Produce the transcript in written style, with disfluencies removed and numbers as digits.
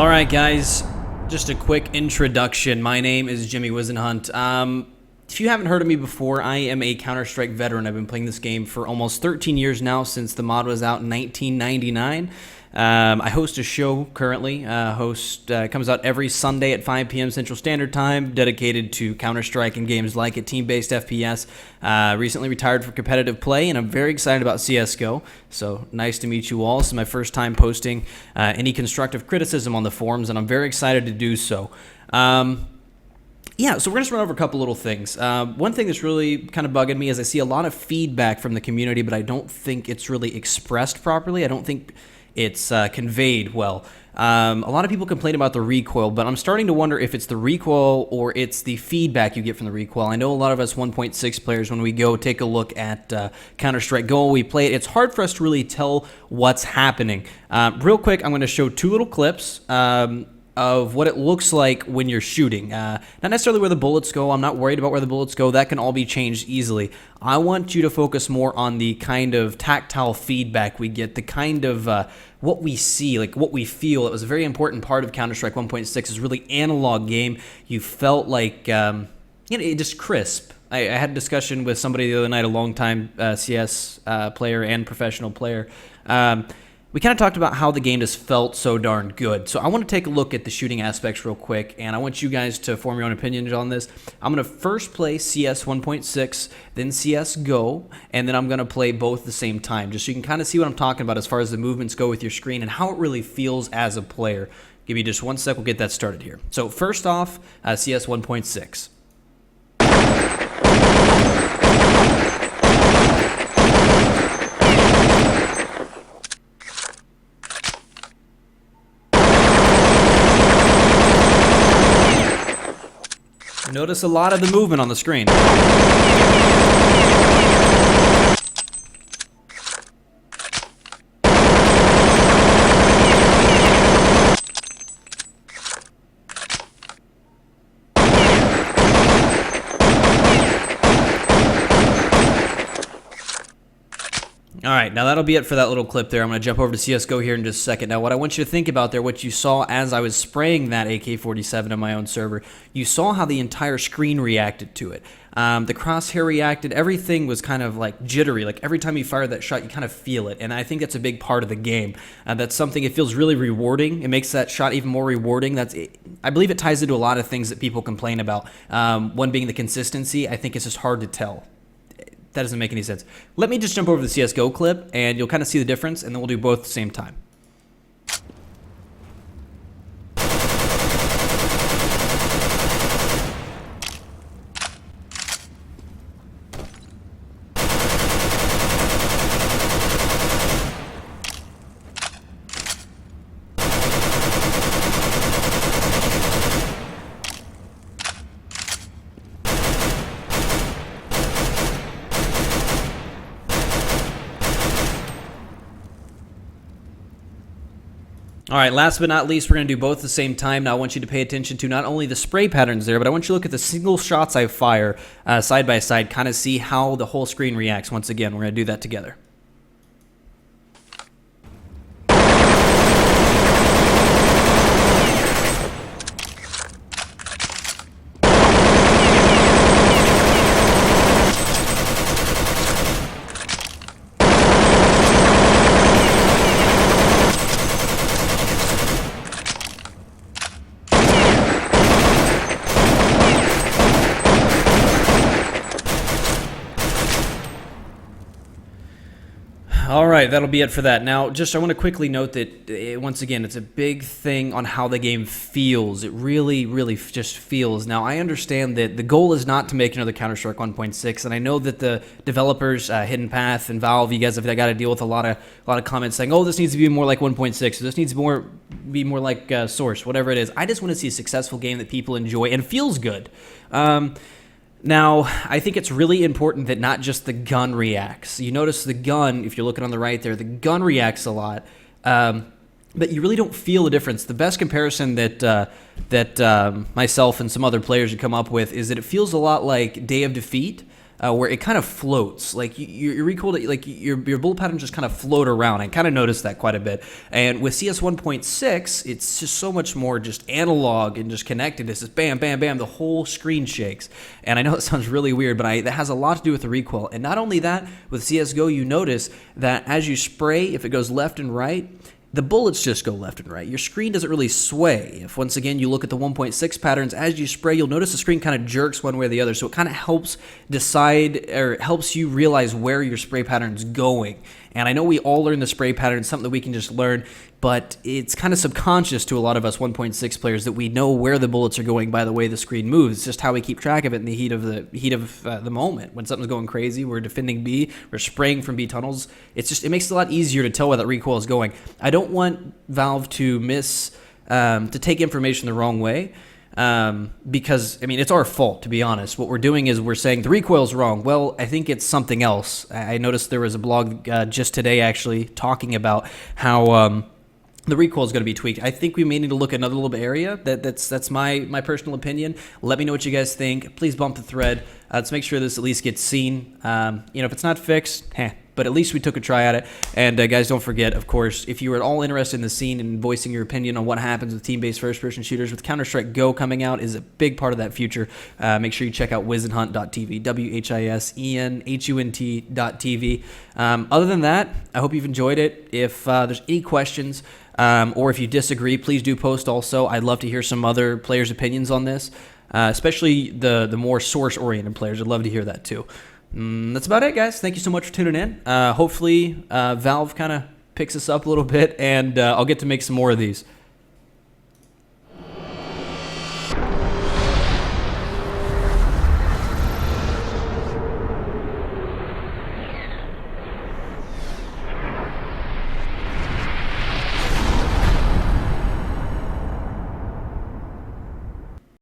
All right, guys, just a quick introduction. My name is Jimmy whisenhunt. If you haven't heard of me before, I am a Counter-Strike veteran. I've been playing this game for almost 13 years now, since the mod was out in 1999. I host a show currently. Comes out every Sunday at 5 p.m. Central Standard Time, dedicated to Counter-Strike and games like it, team-based FPS. Recently retired from competitive play, and I'm very excited about CSGO. So nice to meet you all. This is my first time posting any constructive criticism on the forums, and I'm very excited to do so. Yeah, so we're going to run over a couple little things. One thing that's really kind of bugging me is I see a lot of feedback from the community, but I don't think it's really expressed properly. I don't think it's conveyed well. A lot of people complain about the recoil, but I'm starting to wonder if it's the recoil or it's the feedback you get from the recoil. I know a lot of us 1.6 players, when we go take a look at Counter-Strike Go, we play it, it's hard for us to really tell what's happening. Real quick, I'm going to show two little clips of what it looks like when you're shooting. Not necessarily where the bullets go. I'm not worried about where the bullets go. That can all be changed easily. I want you to focus more on the kind of tactile feedback we get, the kind of what we see, like what we feel. It was a very important part of Counter-Strike 1.6. Is really analog game. You felt like, it just crisp. I had a discussion with somebody the other night, a long-time CS player and professional player. We kind of talked about how the game just felt so darn good. So I want to take a look at the shooting aspects real quick, and I want you guys to form your own opinions on this. I'm going to first play CS 1.6, then CS GO, and then I'm going to play both at the same time, just so you can kind of see what I'm talking about as far as the movements go with your screen and how it really feels as a player. Give me just 1 sec, we'll get that started here. So first off, CS 1.6. Notice a lot of the movement on the screen. All right, now that'll be it for that little clip there. I'm going to jump over to CSGO here in just a second. Now, what I want you to think about there, what you saw as I was spraying that AK-47 on my own server, you saw how the entire screen reacted to it. The crosshair reacted. Everything was kind of like jittery. Like every time you fire that shot, you kind of feel it. And I think that's a big part of the game. That's something, it feels really rewarding. It makes that shot even more rewarding. I believe it ties into a lot of things that people complain about. One being the consistency. I think it's just hard to tell. That doesn't make any sense. Let me just jump over to the CSGO clip, and you'll kind of see the difference, and then we'll do both at the same time. All right, last but not least, we're going to do both at the same time. Now, I want you to pay attention to not only the spray patterns there, but I want you to look at the single shots I fire side by side, kind of see how the whole screen reacts. Once again, we're going to do that together. All right, that'll be it for that. Now, I want to quickly note that, once again, it's a big thing on how the game feels. It really, really just feels. Now, I understand that the goal is not to make another Counter-Strike 1.6, and I know that the developers, Hidden Path and Valve, you guys have got to deal with a lot of comments saying, oh, this needs to be more like 1.6, or this needs to be more like Source, whatever it is. I just want to see a successful game that people enjoy and feels good. Now, I think it's really important that not just the gun reacts. You notice the gun, if you're looking on the right there, the gun reacts a lot, but you really don't feel the difference. The best comparison that myself and some other players have come up with is that it feels a lot like Day of Defeat. where it kind of floats. Like your recoil, like your bullet patterns just kind of float around. I kind of noticed that quite a bit. And with CS 1.6, it's just so much more just analog and just connected. It's just bam, bam, bam. The whole screen shakes. And I know it sounds really weird, but that has a lot to do with the recoil. And not only that, with CSGO, you notice that as you spray, if it goes left and right, the bullets just go left and right. Your screen doesn't really sway. If once again you look at the 1.6 patterns, as you spray, you'll notice the screen kind of jerks one way or the other. So it kind of helps decide, or helps you realize where your spray pattern's going. And I know we all learn the spray pattern, it's something that we can just learn, but it's kind of subconscious to a lot of us 1.6 players that we know where the bullets are going by the way the screen moves. It's just how we keep track of it in the heat of the moment. When something's going crazy, we're defending B, we're spraying from B tunnels. It makes it a lot easier to tell where that recoil is going. I don't want Valve to to take information the wrong way. Because, I mean, it's our fault, to be honest. What we're doing is we're saying the recoil's wrong. Well, I think it's something else. I noticed there was a blog just today, actually, talking about how the recoil is going to be tweaked. I think we may need to look at another little bit area. That's my personal opinion. Let me know what you guys think. Please bump the thread. Let's make sure this at least gets seen. If it's not fixed, but at least we took a try at it. And guys, don't forget, of course, if you are at all interested in the scene and voicing your opinion on what happens with team-based first-person shooters, with Counter-Strike Go coming out is a big part of that future. Make sure you check out whisenhunt.tv, whisenhunt.tv. Other than that, I hope you've enjoyed it. If there's any questions or if you disagree, please do post also. I'd love to hear some other players' opinions on this, especially the more source-oriented players. I'd love to hear that too. That's about it, guys. Thank you so much for tuning in. Hopefully, Valve kind of picks us up a little bit, and I'll get to make some more of these.